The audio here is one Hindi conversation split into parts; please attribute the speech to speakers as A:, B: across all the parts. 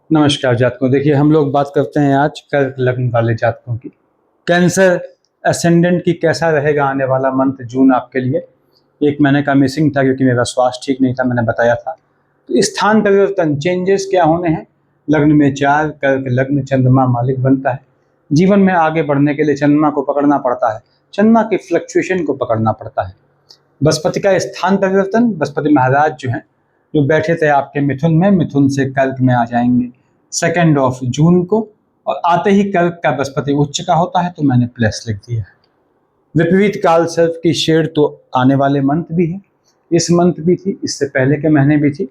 A: नमस्कार जातकों। देखिए, हम लोग बात करते हैं आज कर्क लग्न वाले जातकों की। कैंसर असेंडेंट की कैसा रहेगा आने वाला मंथ जून आपके लिए। 1 महीने का मिसिंग था क्योंकि मेरा स्वास्थ्य ठीक नहीं था, मैंने बताया था। तो स्थान परिवर्तन चेंजेस क्या होने हैं। लग्न में 4 कर्क लग्न, चंद्रमा मालिक बनता है। जीवन में आगे बढ़ने के लिए चंद्रमा को पकड़ना पड़ता है, चंद्रमा की फ्लक्चुएशन को पकड़ना पड़ता है। बृहस्पति का स्थान परिवर्तन, बृहस्पति महाराज जो हैं, जो बैठे थे आपके मिथुन में, मिथुन से कर्क में आ जाएंगे 2 जून को। और आते ही कर्क का बृहस्पति उच्च का होता है, तो मैंने प्लस लिख दिया है। विपरीत काल सर्प की शेड तो आने वाले मंथ भी है, इस मंथ भी थी, इससे पहले के महीने भी थी।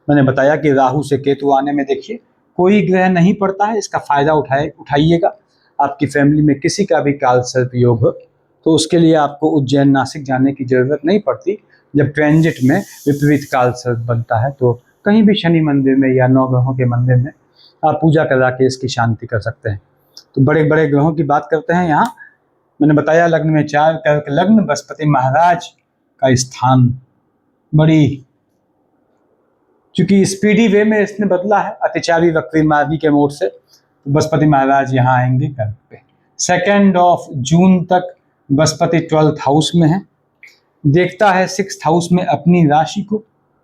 A: मैंने बताया कि राहु से केतु आने में देखिए कोई ग्रह नहीं पड़ता है, इसका फायदा उठाइएगा। आपकी फैमिली में किसी का भी काल सर्प योग हो तो उसके लिए आपको उज्जैन नासिक जाने की जरूरत नहीं पड़ती। जब ट्रांजिट में विपरीत काल सर्प बनता है तो कहीं भी शनि मंदिर में या 9 ग्रहों के मंदिर में आप पूजा करा के इसकी शांति कर सकते हैं। तो बड़े बड़े ग्रहों की बात करते हैं यहाँ। मैंने बताया लग्न में 4 कर्क लग्न, बृहस्पति महाराज का स्थान बड़ी, क्योंकि स्पीडी वे में इसने बदला है अतिचारी वक्री मार्गी के मोड से, तो बृहस्पति महाराज यहाँ आएंगे कर्क पे। 2 जून तक बृहस्पति 12th हाउस में है, देखता है 6th हाउस में अपनी राशि को।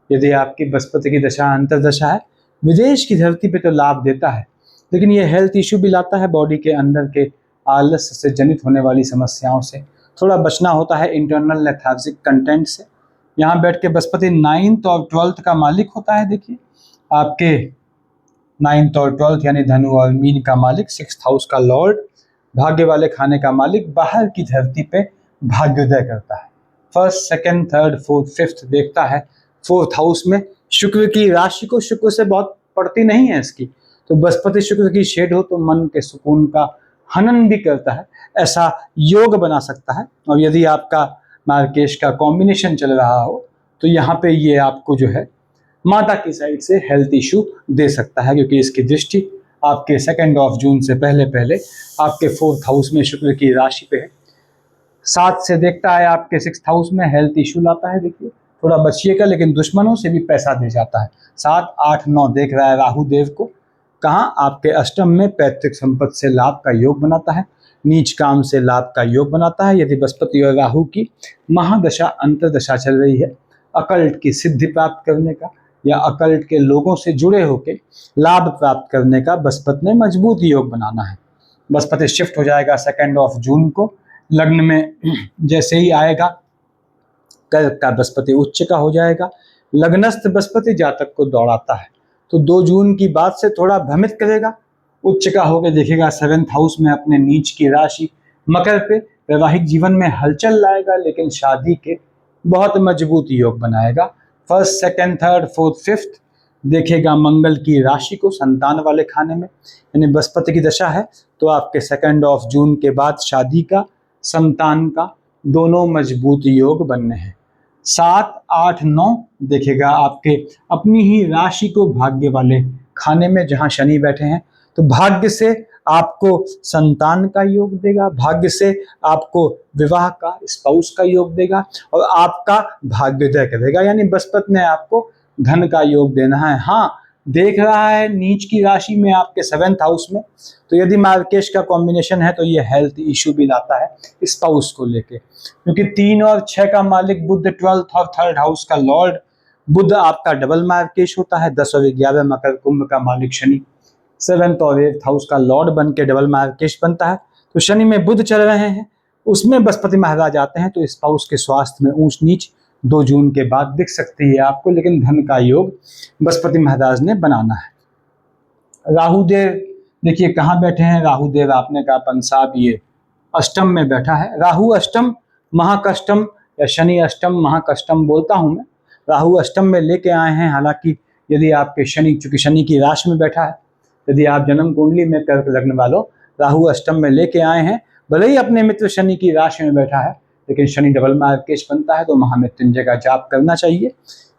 A: यदि आपकी बृहस्पति की दशा अंतर्दशा है, विदेश की धरती पे तो लाभ देता है, लेकिन ये हेल्थ इश्यू भी लाता है। बॉडी के अंदर के आलस्य से जनित होने वाली समस्याओं से थोड़ा बचना होता है, इंटरनल लेथार्जिक कंटेंट से। यहाँ बैठ के बृहस्पति 9th और 12th का मालिक होता है। देखिए आपके 9th और 12th यानी धनु और मीन का मालिक, 6th हाउस का लॉर्ड, भाग्य वाले खाने का मालिक, बाहर की धरती पे भाग्योदय करता है। 1st, 2nd, 3rd, 4th, 5th देखता है 4th हाउस में शुक्र की राशि को। शुक्र से बहुत पड़ती नहीं है इसकी, तो बृहस्पति शुक्र की शेड हो तो मन के सुकून का हनन भी करता है, ऐसा योग बना सकता है। और यदि आपका मार्केश का कॉम्बिनेशन चल रहा हो तो यहाँ पे ये आपको जो है माता की साइड से हेल्थ इशू दे सकता है, क्योंकि इसकी दृष्टि आपके 2 जून से पहले पहले आपके 4th हाउस में शुक्र की राशि पे है। 7 से देखता है आपके 6th हाउस में, हेल्थ इशू लाता है। देखिए थोड़ा बचिएगा, लेकिन दुश्मनों से भी पैसा दे जाता है। 7, 8, 9 देख रहा है राहु देव को, कहाँ आपके अष्टम में, पैतृक संपत्ति से लाभ का योग बनाता है, नीच काम से लाभ का योग बनाता है। यदि बृहस्पति और राहु की महादशा अंतरदशा चल रही है, अकल्ट की सिद्धि प्राप्त करने का या अकल्ट के लोगों से जुड़े होकर लाभ प्राप्त करने का बृहस्पति ने मजबूत योग बनाना है। बृहस्पति शिफ्ट हो जाएगा 2 जून को लग्न में। जैसे ही आएगा कर्क का बृहस्पति उच्च का हो जाएगा। लग्नस्थ बृहस्पति जातक को दौड़ाता है, तो 2 जून की बात से थोड़ा भ्रमित करेगा। उच्च का होकर देखेगा 7th हाउस में अपने नीच की राशि मकर पे, वैवाहिक जीवन में हलचल लाएगा, लेकिन शादी के बहुत मजबूत योग बनाएगा। 1st, 2nd, 3rd, 4th, 5th देखेगा मंगल की राशि को संतान वाले खाने में, यानी बृहस्पति की दशा है तो आपके 2 जून के बाद शादी का, संतान का दोनों मजबूत योग बनने हैं। 7, 8, 9 देखेगा आपके अपनी ही राशि को भाग्य वाले खाने में, जहां शनि बैठे हैं, तो भाग्य से आपको संतान का योग देगा, भाग्य से आपको विवाह का, स्पाउस का योग देगा और आपका भाग्योदय करेगा। यानी बृहस्पति ने आपको धन का योग देना है। हाँ, देख रहा है नीच की राशि में आपके 7th हाउस में, तो यदि मार्केश का कॉम्बिनेशन है तो ये हेल्थ इश्यू भी लाता है स्पाउस को लेके, क्योंकि 3 और 6 का मालिक बुध, 12th और 3rd हाउस का लॉर्ड बुध आपका डबल मार्केश होता है। 10 और 11 मकर कुंभ का मालिक शनि 7th और 8th हाउस का लॉर्ड बन के डबल मार्केश बनता है। तो शनि में बुध चल रहे हैं, उसमें बृहस्पति महाराज आते हैं, तो स्पाउस के स्वास्थ्य में ऊंच नीच 2 जून के बाद दिख सकती है आपको, लेकिन धन का योग बृहस्पति महाराज ने बनाना है। राहुदेव देखिए कहाँ बैठे हैं। राहुदेव आपने कहा पंसाब, ये अष्टम में बैठा है। राहु अष्टम महाकष्टम या शनि अष्टम महाकष्टम बोलता हूं मैं। राहु अष्टम में लेके आए हैं। हालांकि यदि आपके शनि, चूंकि शनि की राशि में बैठा है, यदि आप जन्म कुंडली में कर्क लग्न वालों राहु अष्टम में लेके आए हैं, भले ही अपने मित्र शनि की राशि में बैठा है, लेकिन शनि डबल मार्केश बनता है, तो महामृत्युंजय का जाप करना चाहिए।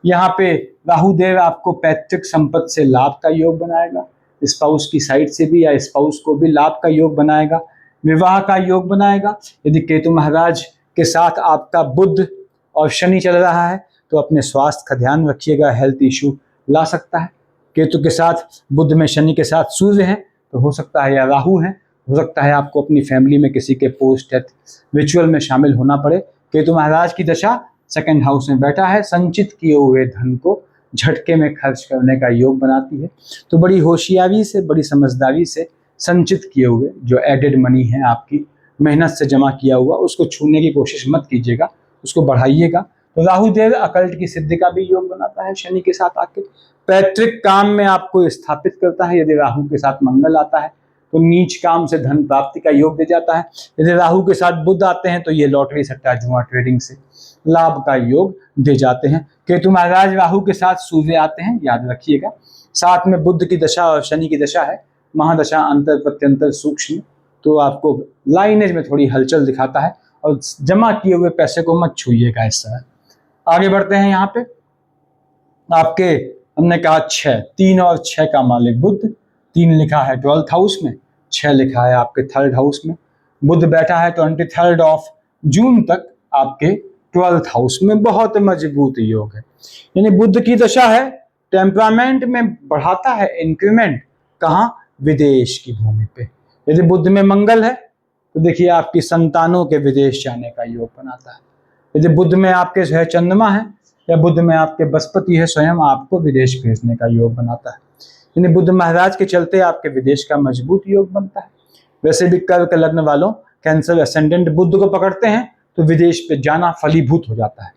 A: यहाँ पे राहुदेव आपको पैतृक संपत्ति से लाभ का योग बनाएगा, स्पाउस की साइड से भी या स्पाउस को भी लाभ का योग बनाएगा, विवाह का योग बनाएगा। यदि केतु महाराज के साथ आपका बुध और शनि चल रहा है तो अपने स्वास्थ्य का ध्यान रखिएगा, हेल्थ इशू ला सकता है। केतु के साथ बुध में शनि के साथ सूर्य है, तो हो सकता है या राहु है, हो सकता है आपको अपनी फैमिली में किसी के पोस्ट डेथ रिचुअल में शामिल होना पड़े। केतु महाराज की दशा सेकंड हाउस में बैठा है, संचित किए हुए धन को झटके में खर्च करने का योग बनाती है। तो बड़ी होशियारी से, बड़ी समझदारी से संचित किए हुए जो एडेड मनी है, आपकी मेहनत से जमा किया हुआ, उसको छूने की कोशिश मत कीजिएगा, उसको बढ़ाइएगा। तो राहु देव अकल्ट की सिद्धि का भी योग बनाता है शनि के साथ आके। पैतृक काम में आपको स्थापित करता है। यदि राहु के साथ मंगल आता है तो नीच काम से धन प्राप्ति का योग दे जाता है। यदि राहु के साथ बुध आते हैं तो ये लॉटरी, सट्टा, जुआ, ट्रेडिंग से लाभ का योग दे जाते हैं। केतु महाराज राहु के साथ सूर्य आते हैं, याद रखिएगा। साथ में बुध की दशा और शनि की दशा है, महादशा अंतर प्रत्यंतर सूक्ष्म, तो आपको लाइनेज में थोड़ी हलचल दिखाता है। और जमा किए हुए पैसे को मत छूइएगा इस तरह। आगे बढ़ते हैं। यहाँ पे आपके हमने कहा 6, 3 और 6 का मालिक बुध, 3 लिखा है 12th हाउस में, 6 लिखा है आपके 3rd हाउस में। बुध बैठा है 23 ऑफ जून तक आपके 12th हाउस में। बहुत मजबूत योग है। यानी बुध की दशा है, टेम्परामेंट में बढ़ाता है इंक्रीमेंट, कहाँ? विदेश की भूमि पे। यदि बुध में मंगल है तो देखिए आपकी संतानों के विदेश जाने का योग बनाता है। यदि बुध में आपके जो है चंद्रमा है या बुध में आपके बृहस्पति है, स्वयं आपको विदेश भेजने का योग बनाता है। यानी बुध महाराज के चलते आपके विदेश का मजबूत योग बनता है। वैसे भी कर्क लग्न वालों, कैंसर असेंडेंट बुध को पकड़ते हैं तो विदेश पे जाना फलीभूत हो जाता है।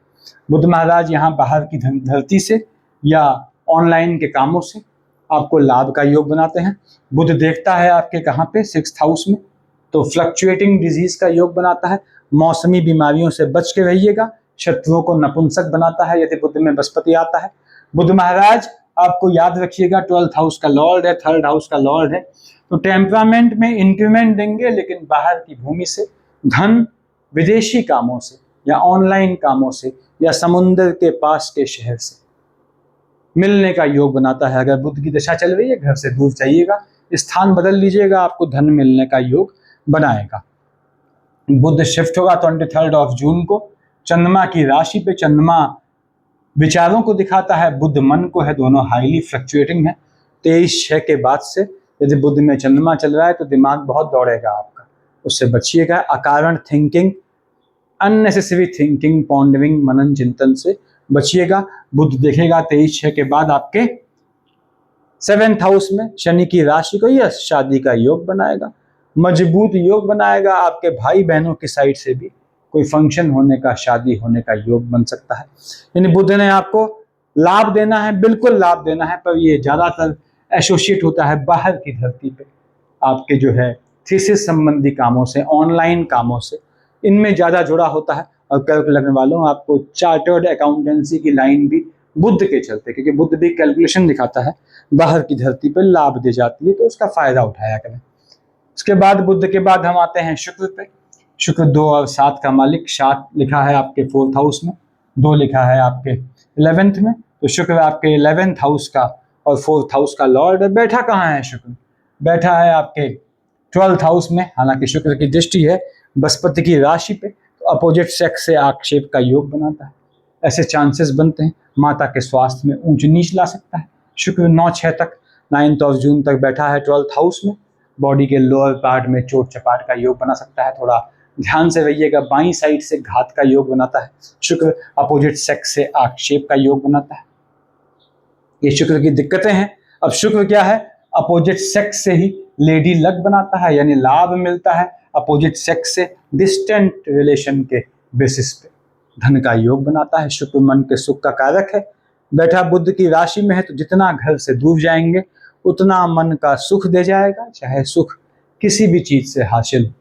A: बुध महाराज यहाँ बाहर की धरती से या ऑनलाइन के कामों से आपको लाभ का योग बनाते हैं। बुध देखता है आपके कहाँ पे? 6th हाउस में, तो फ्लक्चुएटिंग डिजीज का योग बनाता है। मौसमी बीमारियों से बच के रहिएगा। शत्रुओं को नपुंसक बनाता है यदि बुध में बृहस्पति आता है। बुध महाराज आपको याद रखिएगा 12th हाउस का लॉर्ड है, 3rd हाउस का लॉर्ड है। तो टेम्परामेंट में इंक्रीमेंट देंगे, लेकिन बाहर की भूमि से धन, विदेशी कामों से या ऑनलाइन कामों से या समुद्र के पास के शहर से मिलने का योग बनाता है। अगर बुध की दशा चल रही है, घर से दूर जाइएगा, स्थान बदल लीजिएगा, आपको धन मिलने का योग बनाएगा। बुध शिफ्ट होगा 23 ऑफ जून को चंद्रमा की राशि पे। चंद्रमा विचारों को दिखाता है, बुध मन को है, दोनों हाईली फ्लक्चुएटिंग है। 23/6 के बाद से यदि बुध में चंद्रमा चल रहा है तो दिमाग बहुत दौड़ेगा आपका, उससे बचिएगा। अकारण थिंकिंग, अननेसेसरी थिंकिंग, पॉन्डरिंग, मनन चिंतन से बचिएगा। बुध देखेगा 23/6 के बाद आपके 7th हाउस में शनि की राशि को, यह शादी का योग बनाएगा, मजबूत योग बनाएगा। आपके भाई बहनों की साइड से भी कोई फंक्शन होने का, शादी होने का योग बन सकता है। यानी बुध ने आपको लाभ देना है, बिल्कुल लाभ देना है, पर ये ज्यादातर एसोसिएट होता है बाहर की धरती पे, आपके जो है थीसिस संबंधी कामों से, ऑनलाइन कामों से, इनमें ज्यादा जुड़ा होता है। और कर्क लग्न वालों, आपको चार्टर्ड अकाउंटेंसी की लाइन भी बुध के चलते, क्योंकि बुध भी कैलकुलेशन दिखाता है, बाहर की धरती पर लाभ दे जाती है, तो उसका फायदा उठाया करें। उसके बाद बुध के बाद हम आते हैं शुक्र पे। शुक्र 2 और 7 का मालिक, 7 लिखा है आपके 4th हाउस में, 2 लिखा है आपके 11th में। तो शुक्र आपके 11th हाउस का और 4th हाउस का लॉर्ड है। बैठा कहाँ है शुक्र? बैठा है आपके 12th हाउस में। हालांकि शुक्र की दृष्टि है बृहस्पति की राशि पे, तो अपोजिट सेक्स से आक्षेप का योग बनाता है। ऐसे चांसेस बनते हैं माता के स्वास्थ्य में ऊंच नीच ला सकता है। शुक्र 9/6 तक, 9th ऑफ जून तक बैठा है 12th हाउस में। बॉडी के लोअर पार्ट में चोट चपाट का योग बना सकता है, थोड़ा ध्यान से रहिएगा। बाईं साइड से घात का योग बनाता है। शुक्र अपोजिट सेक्स से आक्षेप का योग बनाता है। ये शुक्र की दिक्कतें हैं। अब शुक्र क्या है? अपोजिट सेक्स से ही लेडी लक बनाता है, यानी लाभ मिलता है अपोजिट सेक्स से, डिस्टेंट रिलेशन के बेसिस पे धन का योग बनाता है। शुक्र मन के सुख का कारक है। बैठा बुध की राशि में है, तो जितना घर से दूर जाएंगे उतना मन का सुख दे जाएगा। चाहे सुख किसी भी चीज से हासिल,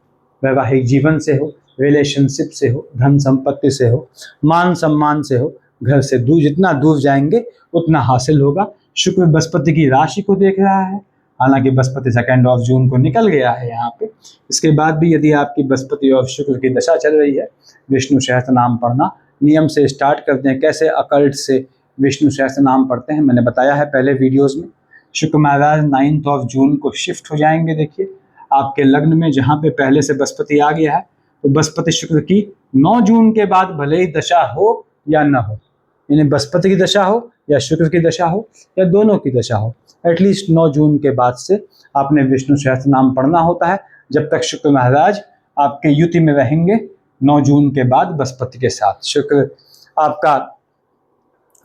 A: वैवाहिक जीवन से हो, रिलेशनशिप से हो, धन संपत्ति से हो, मान सम्मान से हो, घर से दूर, जितना दूर जाएंगे उतना हासिल होगा। शुक्र बृहस्पति की राशि को देख रहा है। हालांकि बृहस्पति 2 ऑफ जून को निकल गया है यहाँ पे। इसके बाद भी यदि आपकी बृहस्पति और शुक्र की दशा चल रही है, विष्णु सहस्त्र नाम पढ़ना नियम से स्टार्ट करते हैं। कैसे अकल्ट से विष्णु सहस्त्र नाम पढ़ते हैं मैंने बताया है पहले वीडियोज में। शुक्र महाराज 9th ऑफ जून को शिफ्ट हो जाएंगे। देखिए आपके लग्न में जहाँ पे पहले से बृहस्पति आ गया है, तो बृहस्पति शुक्र की 9 जून के बाद भले ही दशा हो या न हो, यानी बृहस्पति की दशा हो या शुक्र की दशा हो या दोनों की दशा हो, एटलीस्ट 9 जून के बाद से आपने विष्णु सहस्त्र नाम पढ़ना होता है, जब तक शुक्र महाराज आपके युति में रहेंगे। 9 जून के बाद बृहस्पति के साथ शुक्र आपका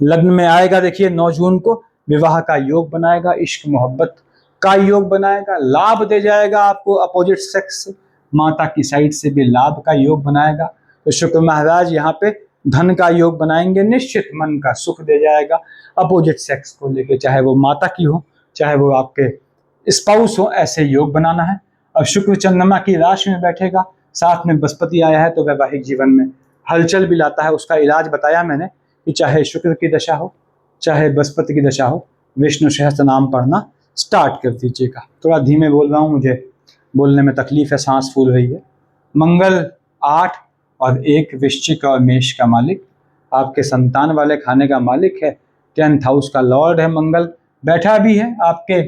A: लग्न में आएगा। देखिए 9 जून को विवाह का योग बनाएगा, इश्क मोहब्बत का योग बनाएगा, लाभ दे जाएगा आपको अपोजिट सेक्स से, माता की साइड से भी लाभ का योग बनाएगा। तो शुक्र महाराज यहाँ पे धन का योग बनाएंगे, निश्चित मन का सुख दे जाएगा अपोजिट सेक्स को लेके, चाहे वो माता की हो चाहे वो आपके स्पाउस हो, ऐसे योग बनाना है। अब शुक्र चंद्रमा की राशि में बैठेगा, साथ में बृहस्पति आया है, तो वैवाहिक जीवन में हलचल भी लाता है। उसका इलाज बताया मैंने कि चाहे शुक्र की दशा हो चाहे बृहस्पति की दशा हो, विष्णु सहस्त्र नाम पढ़ना स्टार्ट कर दीजिएगा। थोड़ा धीमे बोल रहा हूँ, मुझे बोलने में तकलीफ है, सांस फूल रही है। मंगल 8 और 1 वृश्चिक और मेष का मालिक, आपके संतान वाले खाने का मालिक है, 10th हाउस का लॉर्ड है मंगल, बैठा भी है आपके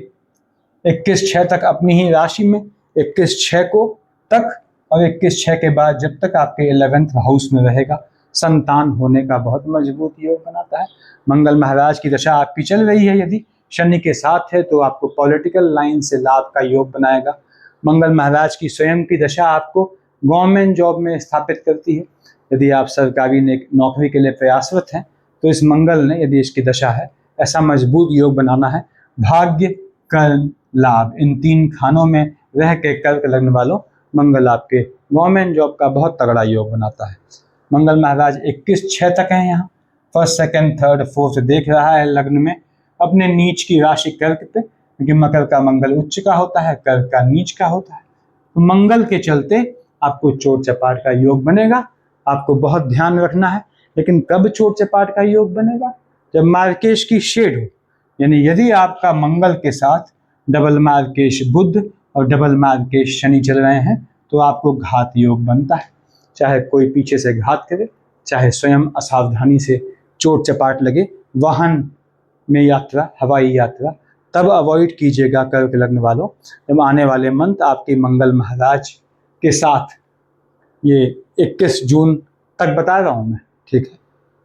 A: 21/6 तक अपनी ही राशि में, 21/6 को तक, और 21/6 के बाद जब तक आपके 11th हाउस में रहेगा, संतान होने का बहुत मजबूत योग बनाता है। मंगल महाराज की दशा आपकी चल रही है, यदि शनि के साथ है तो आपको पॉलिटिकल लाइन से लाभ का योग बनाएगा। मंगल महाराज की स्वयं की दशा आपको गवर्नमेंट जॉब में स्थापित करती है। यदि आप सरकारी नौकरी के लिए प्रयासरत हैं तो इस मंगल ने, यदि इसकी दशा है, ऐसा मजबूत योग बनाना है। भाग्य, कर्म, लाभ, इन 3 खानों में रह के कर्क लग्न वालों, मंगल आपके गवर्नमेंट जॉब का बहुत तगड़ा योग बनाता है। मंगल महाराज 21/6 तक हैं यहाँ, 1st, 2nd, 3rd, 4th देख रहा है लग्न में अपने नीच की राशि कर्क पे, क्योंकि मकर का मंगल उच्च का होता है, कर्क का नीच का होता है। तो मंगल के चलते आपको चोट चपाट का योग बनेगा, आपको बहुत ध्यान रखना है। लेकिन कब चोट चपाट का योग बनेगा? जब मार्केश की शेड हो, यानी यदि आपका मंगल के साथ डबल मार्केश बुध और डबल मार्केश शनि चल रहे हैं तो आपको घात योग बनता है। चाहे कोई पीछे से घात करे, चाहे स्वयं असावधानी से चोट चपाट लगे, वाहन में यात्रा, हवाई यात्रा, तब अवॉइड कीजिएगा कर्क लग्न वालों, जब आने वाले मंथ आपके मंगल महाराज के साथ, ये 21 जून तक बता रहा हूँ मैं, ठीक है,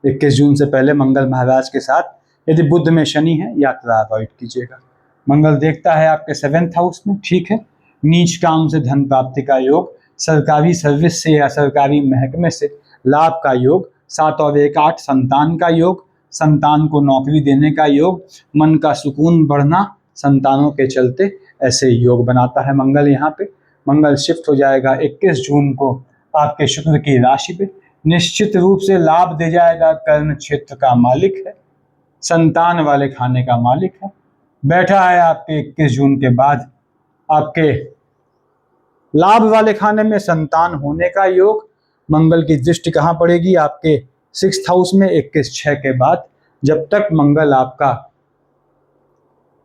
A: 21 जून से पहले मंगल महाराज के साथ यदि बुध में शनि है, यात्रा अवॉइड कीजिएगा। मंगल देखता है आपके 7th हाउस में, ठीक है, नीच काम से धन प्राप्ति का योग, सरकारी सर्विस से या सरकारी महकमे से लाभ का योग, 7 और 1 8 संतान का योग, संतान को नौकरी देने का योग, मन का सुकून बढ़ना संतानों के चलते, ऐसे योग बनाता है मंगल। यहाँ पे मंगल शिफ्ट हो जाएगा 21 जून को आपके शुक्र की राशि पे, निश्चित रूप से लाभ दे जाएगा। कर्ण क्षेत्र का मालिक है, संतान वाले खाने का मालिक है, बैठा है आपके 21 जून के बाद आपके लाभ वाले खाने में, संतान होने का योग। मंगल की दृष्टि कहाँ पड़ेगी? आपके 6th हाउस में 21/6 के बाद। जब तक मंगल आपका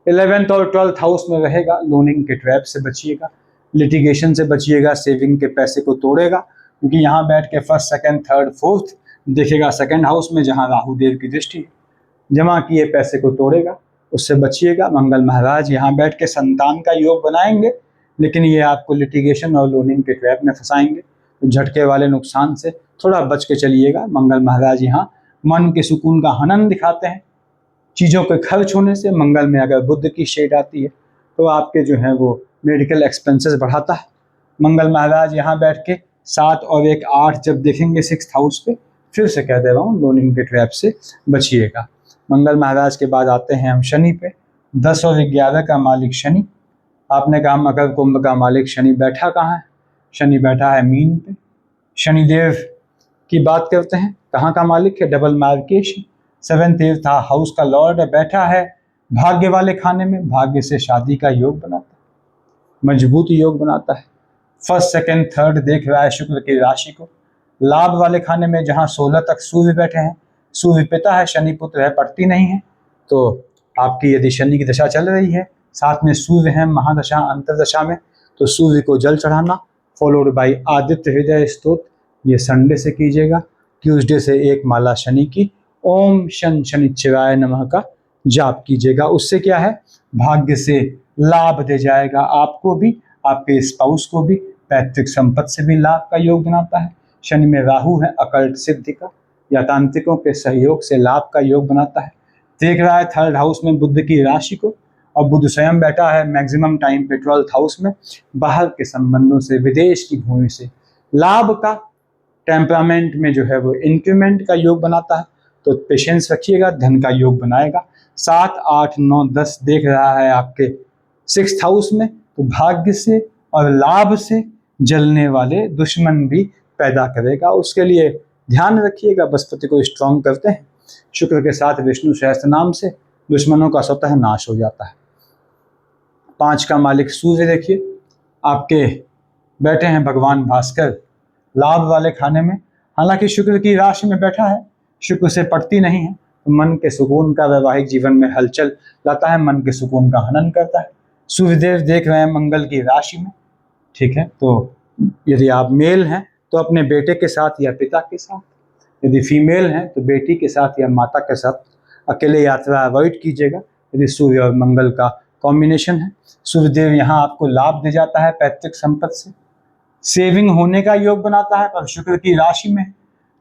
A: 11th और 12th हाउस में रहेगा, लोनिंग के ट्रैप से बचिएगा, लिटिगेशन से बचिएगा, सेविंग के पैसे को तोड़ेगा, क्योंकि यहाँ बैठ के 1st, 2nd, 3rd, 4th देखेगा 2nd हाउस में, जहाँ राहु देव की दृष्टि, जमा किए पैसे को तोड़ेगा, उससे बचिएगा। मंगल महाराज यहाँ बैठ के संतान का योग बनाएंगे, लेकिन ये आपको लिटिगेशन और लोनिंग के ट्रैप में फंसाएंगे, तो झटके वाले नुकसान से थोड़ा बच के चलिएगा। मंगल महाराज यहाँ मन के सुकून का हनन दिखाते हैं, चीज़ों के खर्च होने से। मंगल में अगर बुध की शेड आती है तो आपके जो है वो मेडिकल एक्सपेंसेस बढ़ाता है। मंगल महाराज यहाँ बैठ के 7 और 1 8 जब देखेंगे 6th हाउस पे, फिर से कह दे रहा हूँ, लोनिंग के ट्रैप से बचिएगा। मंगल महाराज के बाद आते हैं हम शनि पे। 10 और 11 का मालिक शनि, आपने कहा मकर कुंभ का मालिक शनि बैठा कहाँ है? शनि बैठा है मीन पे। शनिदेव की बात करते हैं, कहाँ का मालिक है? डबल मार्केश, 7th हाउस का लॉर्ड है, बैठा है भाग्य वाले खाने में, भाग्य से शादी का योग बनाता है, मजबूत योग बनाता है। 1st, 2nd, 3rd देख रहा है शुक्र की राशि को, लाभ वाले खाने में, जहाँ 16 तक सूर्य बैठे हैं, सूर्य पिता है, शनि पुत्र है, पड़ती नहीं है। तो आपकी यदि शनि की दशा चल रही है, साथ में सूर्य है महादशा अंतरदशा में, तो सूर्य को जल चढ़ाना फॉलोड बाई आदित्य हृदय स्तोत्र, ये संडे से कीजिएगा। ट्यूसडे से 1 माला शनि की ओम शन शनिश्चराय नमः का जाप कीजिएगा। उससे क्या है? भाग्य से लाभ दे जाएगा, आपको भी, आपके स्पाउस को भी, पैतृक संपत्ति से भी लाभ का योग बनाता है। शनि में राहु है, अकल्ट सिद्धि का या तांत्रिकों के सहयोग से लाभ का योग बनाता है। देख रहा है 3rd हाउस में बुध की राशि को, और बुध स्वयं बैठा है मैक्सिमम टाइम पे 12th हाउस में, बाहर के संबंधों से, विदेश की भूमि से, लाभ का, टेम्परामेंट में जो है वो इंक्रीमेंट का योग बनाता है, तो पेशेंस रखिएगा, धन का योग बनाएगा। 7, 8, 9, 10 देख रहा है आपके 6th हाउस में, तो भाग्य से और लाभ से जलने वाले दुश्मन भी पैदा करेगा। उसके लिए ध्यान रखिएगा, बृहस्पति को स्ट्रॉन्ग करते हैं, शुक्र के साथ विष्णु सहस्त्र नाम से दुश्मनों का स्वतः नाश हो जाता है। 5 का मालिक सूर्य देखिए आपके बैठे हैं भगवान भास्कर लाभ वाले खाने में, हालांकि शुक्र की राशि में बैठा है, शुक्र से पटती नहीं है, तो मन के सुकून का, वैवाहिक जीवन में हलचल लाता है, मन के सुकून का हनन करता है। सूर्यदेव देख रहे हैं मंगल की राशि में, ठीक है, तो यदि आप मेल हैं तो अपने बेटे के साथ या पिता के साथ, यदि फीमेल हैं तो बेटी के साथ या माता के साथ, अकेले यात्रा अवॉइड कीजिएगा यदि सूर्य और मंगल का कॉम्बिनेशन है। सूर्यदेव यहाँ आपको लाभ दे जाता है पैतृक संपत्ति से, सेविंग होने का योग बनाता है, पर शुक्र की राशि में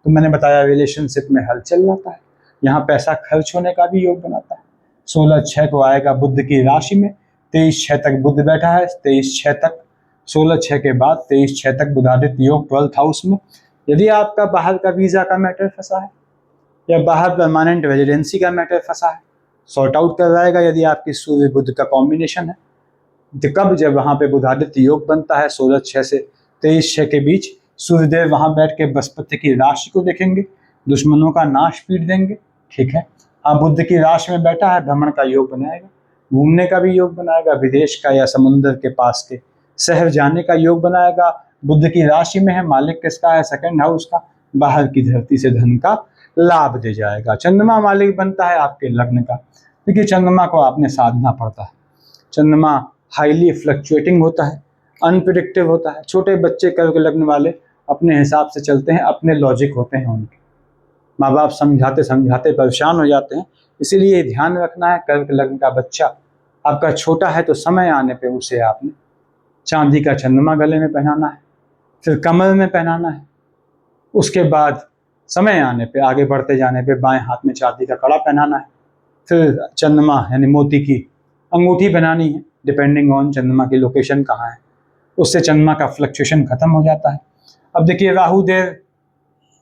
A: तो मैंने बताया रिलेशनशिप में हलचल लाता है, यहाँ पैसा खर्च होने का भी योग बनाता है। 16/6 को आएगा बुध की राशि में, 23/6 तक बुध बैठा है, 23/6 तक, 16/6 के बाद 23/6 तक बुधादित्य योग 12th हाउस में। यदि आपका बाहर का वीजा का मैटर फंसा है या बाहर परमानेंट रेजिडेंसी का मैटर फंसा है, सॉर्ट आउट करवाएगा यदि आपकी सूर्य बुध का कॉम्बिनेशन है। तो कब, जब वहाँ पे बुधादित्य योग बनता है 16/6 से 23/6 के बीच, सूर्यदेव वहाँ बैठ के बृहस्पति की राशि को देखेंगे, दुश्मनों का नाश पीट देंगे, ठीक है। हाँ, बुध की राशि में बैठा है, भ्रमण का योग बनाएगा, घूमने का भी योग बनाएगा, विदेश का या समुद्र के पास के शहर जाने का योग बनाएगा। बुध की राशि में है, मालिक किसका है, 2nd हाउस का, बाहर की धरती से धन का लाभ दे जाएगा। चंद्रमा मालिक बनता है आपके लग्न का, क्योंकि चंद्रमा को आपने साधना पड़ता है। चंद्रमा हाईली फ्लक्चुएटिंग होता है, अनप्रिडिक्टिव होता है। छोटे बच्चे कर्क लग्न वाले अपने हिसाब से चलते हैं, अपने लॉजिक होते हैं उनके, माँ बाप समझाते समझाते परेशान हो जाते हैं। इसीलिए ध्यान रखना है, कर्क लग्न का बच्चा आपका छोटा है तो समय आने पे उसे आपने चांदी का चंद्रमा गले में पहनाना है, फिर कमर में पहनाना है, उसके बाद समय आने पे, आगे बढ़ते जाने पे बाएं हाथ में चांदी का कड़ा पहनाना है, फिर चंद्रमा यानी मोती की अंगूठी बनानी है, डिपेंडिंग ऑन चंद्रमा की लोकेशन कहाँ है, उससे चंद्रमा का फ्लक्चुएशन खत्म हो जाता है। अब देखिए राहु देव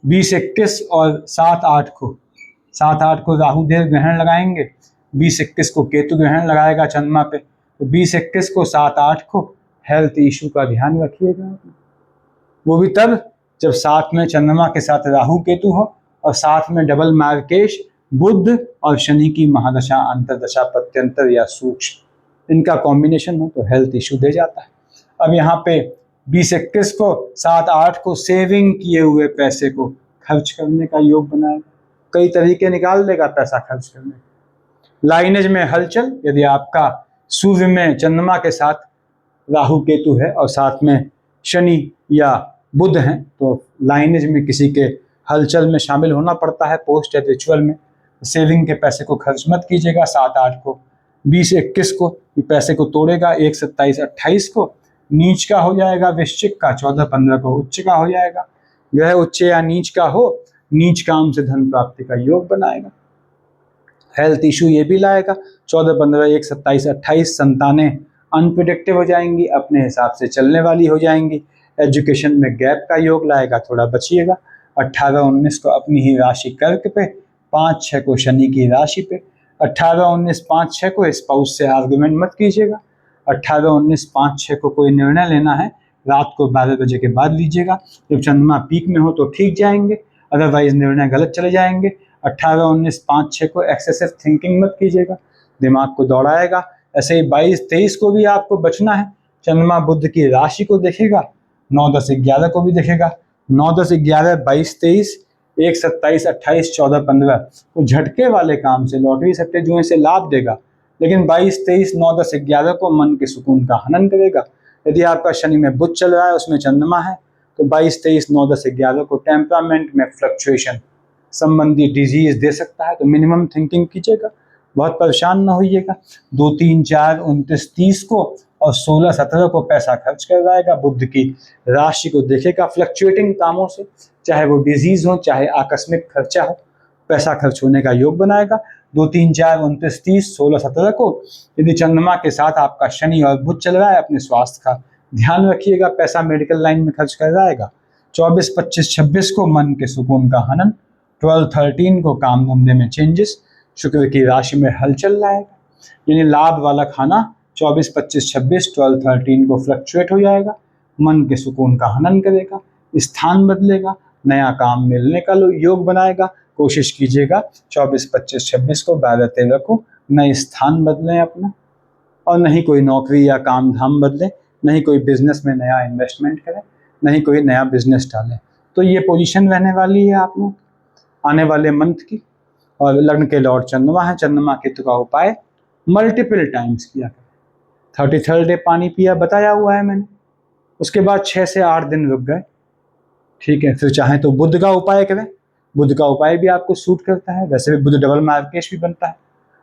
A: 20-21 और 7-8 को राहु देव ग्रहण लगाएंगे, 20-21 को केतु ग्रहण लगाएगा चंद्रमा पे, तो 20-21 को 7-8 को हेल्थ इशू का ध्यान रखिएगा, वो भी तब जब साथ में चंद्रमा के साथ राहु केतु हो और साथ में डबल मार्केश बुध और शनि की महादशा, अंतरदशा, प्रत्यंतर या सूक्ष्म, इनका कॉम्बिनेशन हो तो हेल्थ इशू दे जाता है। अब यहाँ पे 20-21 को 7-8 को सेविंग किए हुए पैसे को खर्च करने का योग बनाएगा, कई तरीके निकाल देगा पैसा खर्च करने। लाइनेज में हलचल, यदि आपका सूर्य में चंद्रमा के साथ राहु केतु है और साथ में शनि या बुध हैं, तो लाइनेज में किसी के हलचल में शामिल होना पड़ता है, पोस्ट या रिचुअल में। सेविंग के पैसे को खर्च मत कीजिएगा 7-8 को। 20-21 को पैसे को तोड़ेगा, 1, 27, 28 को नीच का हो जाएगा वृश्चिक का, 14-15 को उच्च का हो जाएगा। ग्रह उच्च या नीच का हो, नीच काम से धन प्राप्ति का योग बनाएगा। हेल्थ इशू ये भी लाएगा, 14-15, 1, 27, 28 संतानें अनप्रिडिक्टिव हो जाएंगी, अपने हिसाब से चलने वाली हो जाएंगी। एजुकेशन में गैप का योग लाएगा, थोड़ा बचिएगा। 18-19 को अपनी ही राशि कर्क पे, 5-6 को शनि की राशि पे। 18-19, 5-6 को स्पाउस से आर्गुमेंट मत कीजिएगा। 18-19, 5-6 को कोई निर्णय लेना है रात को 12 बजे के बाद लीजिएगा, जब चंद्रमा पीक में हो तो ठीक जाएंगे, अदरवाइज निर्णय गलत चले जाएंगे। 18-19, 5-6 को एक्सेसिव थिंकिंग मत कीजिएगा, दिमाग को दौड़ाएगा। ऐसे ही 22-23 को भी आपको बचना है, चंद्रमा बुध की राशि को देखेगा, 9-10-11 को भी देखेगा। 9-10-11, 22-23, 1, 27, 28, 14-15 को झटके वाले काम से, लॉटरी सट्टे जुए से लाभ देगा, लेकिन 22-23, 9-10-11 को मन के सुकून का हनन करेगा। यदि आपका शनि में बुध चल रहा है, उसमें चंद्रमा है, तो 22-23, 9-10-11 को टेम्परामेंट में फ्लक्चुएशन संबंधी डिजीज दे सकता है, तो मिनिमम थिंकिंग कीजिएगा, बहुत परेशान ना होइएगा। 2, 3, 4, 29, 30 को और 16-17 को पैसा खर्च करवाएगा, बुध की राशि को देखेगा, फ्लक्चुएटिंग कामों से, चाहे वो डिजीज हो चाहे आकस्मिक खर्चा हो, पैसा खर्च होने का योग बनाएगा। 2, 3, 4, 29, 30, 16, 17 को यदि चंद्रमा के साथ आपका शनि और बुध चल रहा है, अपने स्वास्थ्य का ध्यान रखिएगा, पैसा मेडिकल लाइन में खर्च कर जाएगा। 24, 25, 26 को मन के सुकून का हनन। 12, 13 को काम धंधे में चेंजेस, शुक्र की राशि में हलचल लाएगा, यानी लाभ वाला खाना 24, 25, 26, 12, 13 को फ्लक्चुएट हो जाएगा, मन के सुकून का हनन करेगा, स्थान बदलेगा, नया काम मिलने का योग बनाएगा। कोशिश कीजिएगा 24, 25, 26 को 12, 13 को नए स्थान बदलें अपना, और नहीं कोई नौकरी या काम धाम बदलें, नहीं कोई बिजनेस में नया इन्वेस्टमेंट करें, नहीं कोई नया बिजनेस डालें। तो ये पोजीशन रहने वाली है आप लोग आने वाले मंथ की। और लग्न के लॉर्ड चंद्रमा है, चंद्रमा केतु का उपाय मल्टीपल टाइम्स किया करें। 33rd डे पानी पिया बताया हुआ है मैंने, उसके बाद 6 से 8 दिन रुक गए, ठीक है। फिर चाहे तो बुध का उपाय करें, बुध का उपाय भी आपको सूट करता है, वैसे भी बुध डबल मार्केश भी बनता है।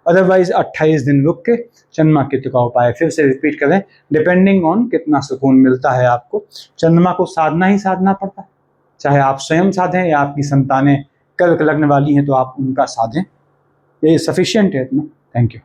A: अदरवाइज 28 दिन रुक के चंद्रमा केतु का उपाय फिर से रिपीट करें, डिपेंडिंग ऑन कितना सुकून मिलता है आपको। चंद्रमा को साधना ही साधना पड़ता है, चाहे आप स्वयं साधें या आपकी संतानें कर्क लग्न वाली हैं तो आप उनका साधें, ये सफिशिएंट है इतना। Thank you.